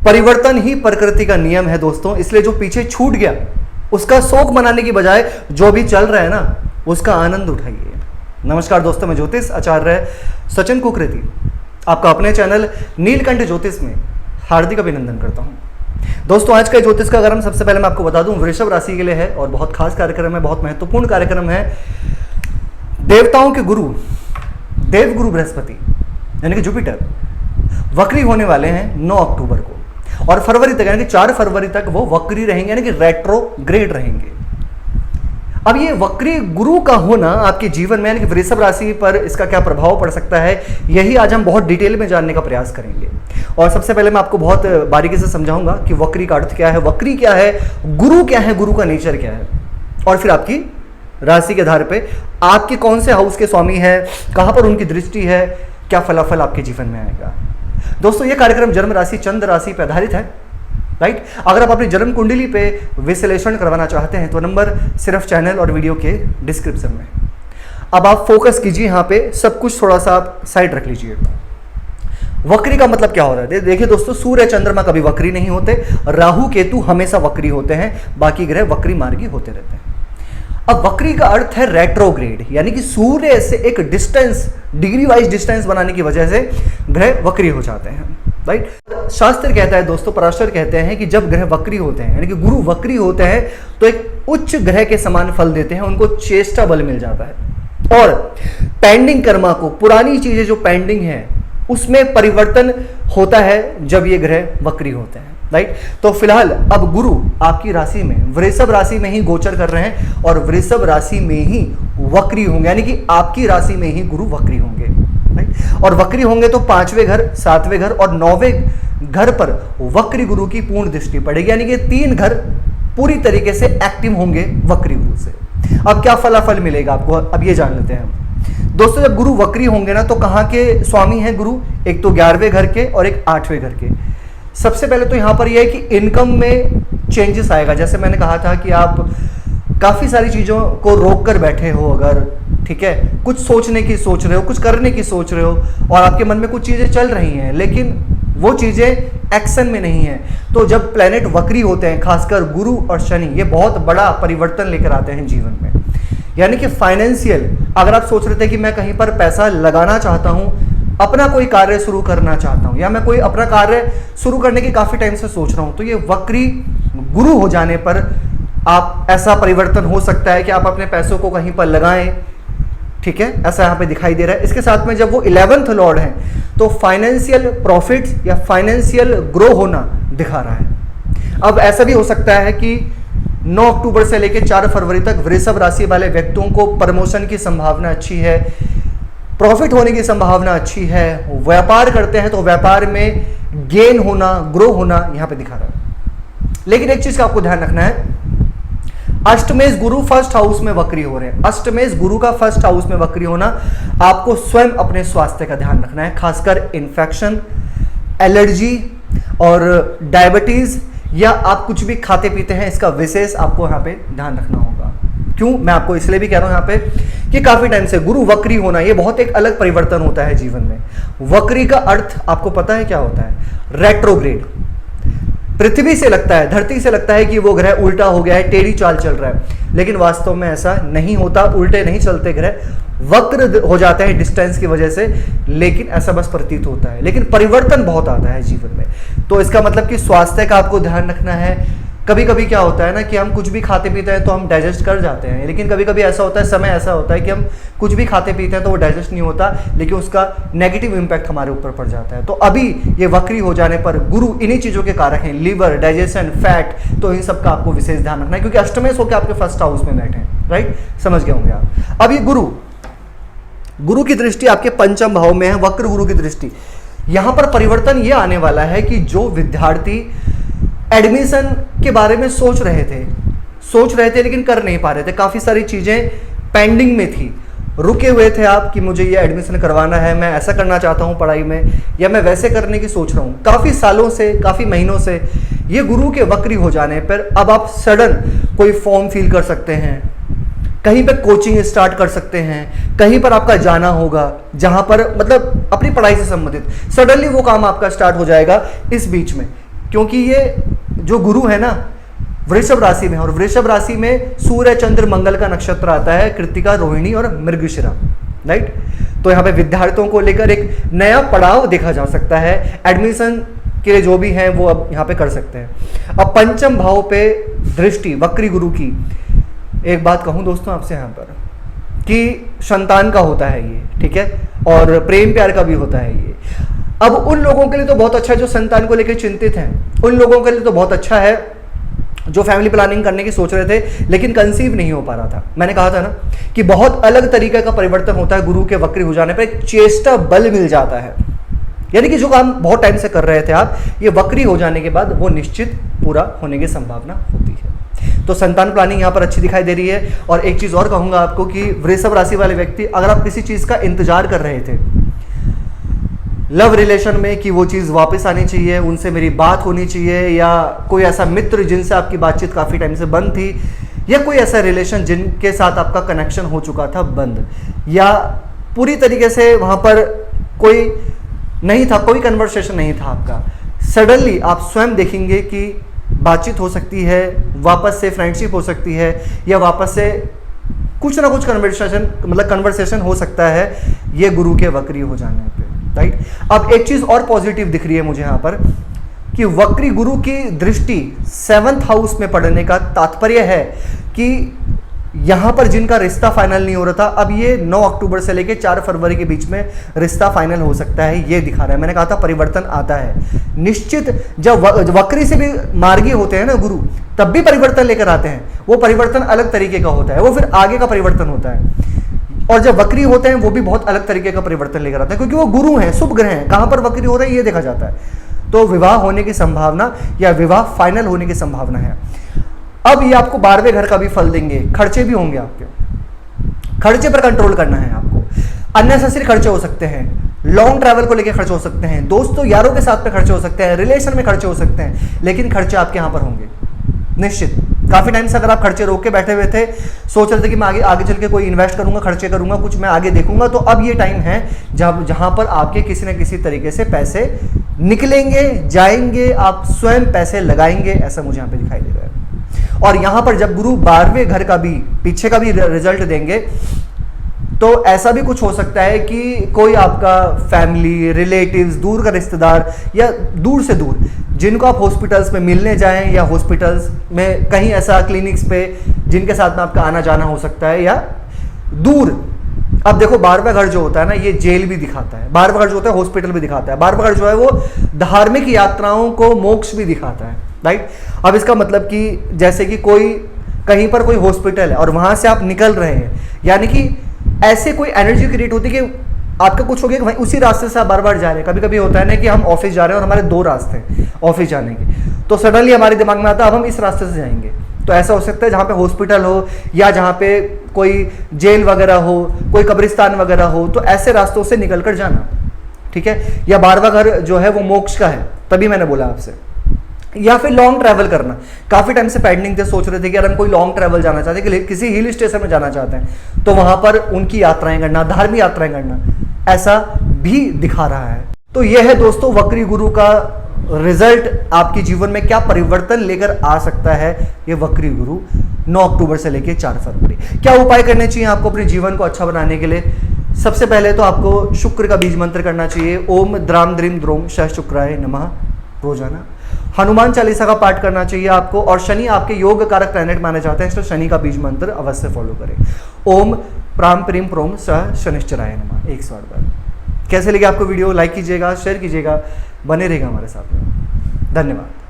परिवर्तन ही प्रकृति का नियम है दोस्तों, इसलिए जो पीछे छूट गया उसका शोक मनाने की बजाय जो भी चल रहा है ना उसका आनंद उठाइए। नमस्कार दोस्तों, मैं ज्योतिष आचार्य सचिन कुकरेती आपका अपने चैनल नीलकंठ ज्योतिष में हार्दिक अभिनंदन करता हूं। दोस्तों आज का ज्योतिष का कार्यक्रम सबसे पहले मैं आपको बता दूं वृषभ राशि के लिए है और बहुत खास कार्यक्रम है, बहुत महत्वपूर्ण कार्यक्रम है। देवताओं के गुरु देवगुरु बृहस्पति यानी कि जुपिटर वक्री होने वाले हैं 9 अक्टूबर को और फरवरी तक यानी कि 4 फरवरी तक वो वक्री रहेंगे यानी कि रेट्रोग्रेड रहेंगे। अब ये वक्री गुरु का होना आपके जीवन में यानी कि वृषभ राशि पर इसका क्या प्रभाव पड़ सकता है, यही आज हम बहुत डिटेल में जानने का प्रयास करेंगे। और सबसे पहले मैं आपको बहुत बारीकी से समझाऊंगा कि वक्री का अर्थ क्या है, वक्री क्या है, गुरु क्या है, गुरु का नेचर क्या है, और फिर आपकी राशि के आधार पे आपके कौन से हाउस के स्वामी है, कहां पर उनकी दृष्टि है, क्या फलाफल आपके जीवन में आएगा। दोस्तों ये कार्यक्रम जन्म राशि चंद्र राशि पर आधारित है, राइट। अगर आप अपनी जन्म कुंडली पे विश्लेषण करवाना चाहते हैं तो नंबर सिर्फ चैनल और वीडियो के डिस्क्रिप्शन में। अब आप फोकस कीजिए, यहाँ पे सब कुछ थोड़ा सा आप साइड रख लीजिए। वक्री का मतलब क्या हो रहा है, देखिए दोस्तों, सूर्य चंद्रमा कभी वक्री नहीं होते, राहु केतु हमेशा वक्री होते हैं, बाकी ग्रह वक्री मार्गी होते रहते हैं। अब वक्री का अर्थ है रेट्रोग्रेड यानी कि सूर्य से एक डिस्टेंस, डिग्री वाइज डिस्टेंस बनाने की वजह से ग्रह वक्री हो जाते हैं, राइट। शास्त्र कहता है दोस्तों, पराशर कहते हैं कि जब ग्रह वक्री होते हैं यानी कि गुरु वक्री होते हैं तो एक उच्च ग्रह के समान फल देते हैं, उनको चेष्टा बल मिल जाता है और पेंडिंग कर्मा को, पुरानी चीजें जो पेंडिंग है उसमें परिवर्तन होता है जब ये ग्रह वक्री होते हैं, राइट। तो फिलहाल अब गुरु आपकी राशि में वृषभ राशि में ही गोचर कर रहे हैं और वृषभ राशि में ही वक्री होंगे यानी कि आपकी राशि में ही गुरु वक्री होंगे, राइट। और वक्री होंगे तो 5वें घर, 7वें घर और 9वें घर पर वक्री गुरु की पूर्ण दृष्टि पड़ेगी यानी कि 3 घर पूरी तरीके से एक्टिव होंगे वक्री गुरु से। अब क्या फलाफल मिलेगा आपको, अब ये जान लेते हैं दोस्तों। जब गुरु वक्री होंगे ना तो कहाँ के स्वामी हैं गुरु, एक तो 11वें घर के और एक 8वें घर के। सबसे पहले तो यहाँ पर यह है कि इनकम में चेंजेस आएगा। जैसे मैंने कहा था कि आप काफ़ी सारी चीज़ों को रोक कर बैठे हो, अगर ठीक है, कुछ सोचने की सोच रहे हो, कुछ करने की सोच रहे हो और आपके मन में कुछ चीज़ें चल रही हैं लेकिन वो चीज़ें एक्शन में नहीं है, तो जब प्लैनेट वक्री होते हैं खासकर गुरु और शनि, ये बहुत बड़ा परिवर्तन लेकर आते हैं जीवन में। यानी कि फाइनेंशियल, अगर आप सोच रहे थे कि मैं कहीं पर पैसा लगाना चाहता हूँ, अपना कोई कार्य शुरू करना चाहता हूं या मैं कोई अपना कार्य शुरू करने की काफी टाइम से सोच रहा हूं, तो ये वक्री गुरु हो जाने पर आप ऐसा परिवर्तन हो सकता है कि आप अपने पैसों को कहीं पर लगाएं, ठीक है, ऐसा यहां पे दिखाई दे रहा है। इसके साथ में जब वो 11th लॉर्ड है तो फाइनेंशियल प्रॉफिट्स या फाइनेंशियल ग्रो होना दिखा रहा है। अब ऐसा भी हो सकता है कि 9 अक्टूबर से लेकर 4 फरवरी तक वृषभ राशि वाले व्यक्तियों को प्रमोशन की संभावना अच्छी है, प्रॉफिट होने की संभावना अच्छी है, व्यापार करते हैं तो व्यापार में गेन होना, ग्रो होना यहां पे दिखा रहा है। लेकिन एक चीज का आपको ध्यान रखना है, अष्टमेश गुरु फर्स्ट हाउस में वक्री हो रहे हैं। अष्टमेश गुरु का फर्स्ट हाउस में वक्री होना, आपको स्वयं अपने स्वास्थ्य का ध्यान रखना है, खासकर इन्फेक्शन, एलर्जी और डायबिटीज या आप कुछ भी खाते पीते हैं, इसका विशेष आपको यहाँ पे ध्यान रखना होगा। क्यों, मैं आपको इसलिए भी कह रहा हूं यहाँ पे कि काफी टाइम से गुरु वक्री होना ये बहुत एक अलग परिवर्तन होता है जीवन में। वक्री का अर्थ आपको पता है क्या होता है, रेट्रोग्रेड। पृथ्वी से लगता है, धरती से लगता है कि वो ग्रह उल्टा हो गया है, टेढ़ी चाल चल रहा है, लेकिन वास्तव में ऐसा नहीं होता, उल्टे नहीं चलते ग्रह, वक्र हो जाते हैं डिस्टेंस की वजह से, लेकिन ऐसा बस प्रतीत होता है, लेकिन परिवर्तन बहुत आता है जीवन में। तो इसका मतलब कि स्वास्थ्य का आपको ध्यान रखना है। कभी कभी क्या होता है ना कि हम कुछ भी खाते पीते हैं तो हम डाइजेस्ट कर जाते हैं, लेकिन कभी कभी ऐसा होता है, समय ऐसा होता है कि हम कुछ भी खाते पीते हैं तो वो डाइजेस्ट नहीं होता, लेकिन उसका नेगेटिव इंपैक्ट हमारे ऊपर पड़ जाता है। तो अभी ये वक्री हो जाने पर गुरु इन्हीं चीज़ों के कारक हैं, लीवर, डाइजेशन, फैट, तो इन सब का आपको विशेष ध्यान रखना है क्योंकि अष्टमेश होकर आपके फर्स्ट हाउस में बैठे हैं, राइट, समझ गए होंगे आप। अब ये गुरु की दृष्टि आपके पंचम भाव में है, वक्र गुरु की दृष्टि। यहां पर परिवर्तन ये आने वाला है कि जो विद्यार्थी एडमिशन के बारे में सोच रहे थे लेकिन कर नहीं पा रहे थे, काफ़ी सारी चीज़ें पेंडिंग में थी, रुके हुए थे आप कि मुझे ये एडमिशन करवाना है, मैं ऐसा करना चाहता हूँ पढ़ाई में या मैं वैसे करने की सोच रहा हूँ, काफ़ी सालों से, काफ़ी महीनों से। ये गुरु के वक्री हो जाने पर अब आप सडन कोई फॉर्म फिल कर सकते हैं, कहीं पे कोचिंग स्टार्ट कर सकते हैं, कहीं पर आपका जाना होगा जहां पर मतलब अपनी पढ़ाई से संबंधित, सडनली वो काम आपका स्टार्ट हो जाएगा। इस बीच में क्योंकि ये जो गुरु है ना वृषभ राशि में, और वृषभ राशि में सूर्य चंद्र मंगल का नक्षत्र आता है, कृतिका रोहिणी और मृगशिरा, राइट। तो यहाँ पे विद्यार्थियों को लेकर एक नया पड़ाव देखा जा सकता है। एडमिशन के लिए जो भी हैं वो अब यहाँ पे कर सकते हैं। अब पंचम भाव पे दृष्टि वक्री गुरु की, एक बात कहूँ दोस्तों आपसे यहाँ पर कि संतान का होता है ये, ठीक है, और प्रेम प्यार का भी होता है ये। अब उन लोगों के लिए तो बहुत अच्छा है जो संतान को लेकर चिंतित हैं, उन लोगों के लिए तो बहुत अच्छा है जो फैमिली प्लानिंग करने की सोच रहे थे लेकिन कंसीव नहीं हो पा रहा था। मैंने कहा था ना कि बहुत अलग तरीके का परिवर्तन होता है गुरु के वक्री हो जाने पर, एक चेष्टा बल मिल जाता है, यानी कि जो काम बहुत टाइम से कर रहे थे आप, ये वक्री हो जाने के बाद वो निश्चित पूरा होने की संभावना होती है। तो संतान प्लानिंग यहाँ पर अच्छी दिखाई दे रही है। और एक चीज और कहूंगा आपको कि वृषभ राशि वाले व्यक्ति, अगर आप किसी चीज का इंतजार कर रहे थे लव रिलेशन में कि वो चीज़ वापस आनी चाहिए, उनसे मेरी बात होनी चाहिए, या कोई ऐसा मित्र जिनसे आपकी बातचीत काफ़ी टाइम से बंद थी, या कोई ऐसा रिलेशन जिनके साथ आपका कनेक्शन हो चुका था बंद, या पूरी तरीके से वहाँ पर कोई नहीं था, कोई कन्वर्सेशन नहीं था आपका, सडनली आप स्वयं देखेंगे कि बातचीत हो सकती है, वापस से फ्रेंडशिप हो सकती है, या वापस से कुछ ना कुछ कन्वर्सेशन हो सकता है, ये गुरु के वक्री हो जाने पे, राइट। अब एक चीज और पॉजिटिव दिख रही है मुझे यहाँ पर कि वक्री गुरु की दृष्टि 7th हाउस में पड़ने का तात्पर्य है कि यहाँ पर जिनका रिश्ता फाइनल नहीं हो रहा था, अब ये 9 अक्टूबर से लेके 4 फरवरी के बीच में रिश्ता फाइनल हो सकता है, ये दिखा रहा है। मैंने कहा था परिवर्तन आता है निश्चित। जब वक्री से भी मार्गी होते हैं ना गुरु, तब भी परिवर्तन लेकर आते हैं। वो परिवर्तन अलग तरीके का होता है, वो फिर आगे का परिवर्तन होता है। और जब वक्री होते हैं वो भी बहुत अलग तरीके का परिवर्तन लेकर आते हैं, क्योंकि वो गुरु हैं, शुभ ग्रह हैं। कहाँ पर वक्री हो रहे हैं ये देखा जाता है। तो विवाह होने की संभावना या विवाह फाइनल होने की संभावना है। अब ये आपको 12वें घर का भी फल देंगे। खर्चे भी होंगे आपके, खर्चे पर कंट्रोल करना है आपको। अननेसेसरी खर्चे हो सकते हैं, लॉन्ग ट्रैवल को लेकर खर्चे हो सकते हैं, दोस्तों यारों के साथ में खर्चे हो सकते हैं, रिलेशन में खर्चे हो सकते हैं, लेकिन खर्चे आपके यहाँ पर होंगे निश्चित। काफी टाइम से अगर आप खर्चे रोक के बैठे हुए थे, सोच रहे थे कि मैं आगे चल के कोई इन्वेस्ट करूंगा, खर्चे करूंगा, कुछ मैं आगे देखूंगा, तो अब ये टाइम है जहां पर आपके किसी न किसी तरीके से पैसे निकलेंगे, जाएंगे, आप स्वयं पैसे लगाएंगे, ऐसा मुझे यहाँ पे दिखाई दे रहा है। और यहां पर जब गुरु 12वें घर का भी, पीछे का भी रिजल्ट देंगे, तो ऐसा भी कुछ हो सकता है कि कोई आपका फैमिली, रिलेटिव्स, दूर का रिश्तेदार या दूर से दूर जिनको आप हॉस्पिटल्स में मिलने जाएं, या हॉस्पिटल्स में कहीं ऐसा क्लिनिक्स पे जिनके साथ में आपका आना जाना हो सकता है, या दूर। अब देखो 12वां घर जो होता है ना, ये जेल भी दिखाता है, 12वां घर जो होता है हॉस्पिटल भी दिखाता है, 12वां घर जो है वो धार्मिक यात्राओं को मोक्ष भी दिखाता है, राइट। अब इसका मतलब कि जैसे कि कोई कहीं पर कोई हॉस्पिटल है और वहां से आप निकल रहे हैं, यानी कि ऐसे कोई एनर्जी क्रिएट होती है कि आपका कुछ हो गया, वहीं उसी रास्ते से आप बार बार जा रहे हैं। कभी कभी होता है ना कि हम ऑफिस जा रहे हैं और हमारे 2 रास्ते हैं ऑफिस जाने के, तो सडनली हमारे दिमाग में आता है अब हम इस रास्ते से जाएंगे। तो ऐसा हो सकता है जहाँ पे हॉस्पिटल हो, या जहाँ पे कोई जेल वगैरह हो, कोई कब्रिस्तान वगैरह हो, तो ऐसे रास्तों से निकल कर जाना, ठीक है। या 12वां घर जो है वो मोक्ष का है, तभी मैंने बोला आपसे। या फिर लॉन्ग ट्रैवल करना, काफी टाइम से पेंडिंग थे, सोच रहे थे कि यार हम कोई लॉन्ग ट्रैवल जाना चाहते हैं, किसी हिल स्टेशन में जाना चाहते हैं, तो वहां पर उनकी यात्राएं करना, धार्मिक यात्राएं करना, ऐसा भी दिखा रहा है। तो यह है दोस्तों वक्री गुरु का रिजल्ट, आपके जीवन में क्या परिवर्तन लेकर आ सकता है ये वक्री गुरु 9 अक्टूबर से लेकर 4 फरवरी। क्या उपाय करने चाहिए आपको अपने जीवन को अच्छा बनाने के लिए? सबसे पहले तो आपको शुक्र का बीज मंत्र करना चाहिए, ओम द्राम द्रीम द्रोम श शुक्राय नमः रोजाना। हनुमान चालीसा का पाठ करना चाहिए आपको, और शनि आपके योग कारक प्लैनेट माने जाते हैं, तो शनि का बीज मंत्र अवश्य फॉलो करें। ओम प्राम प्रीम प्रोम स शनिश्चराय नमः 108 बार। कैसे लगे आपको वीडियो? लाइक कीजिएगा, शेयर कीजिएगा, बने रहेगा हमारे साथ में। धन्यवाद।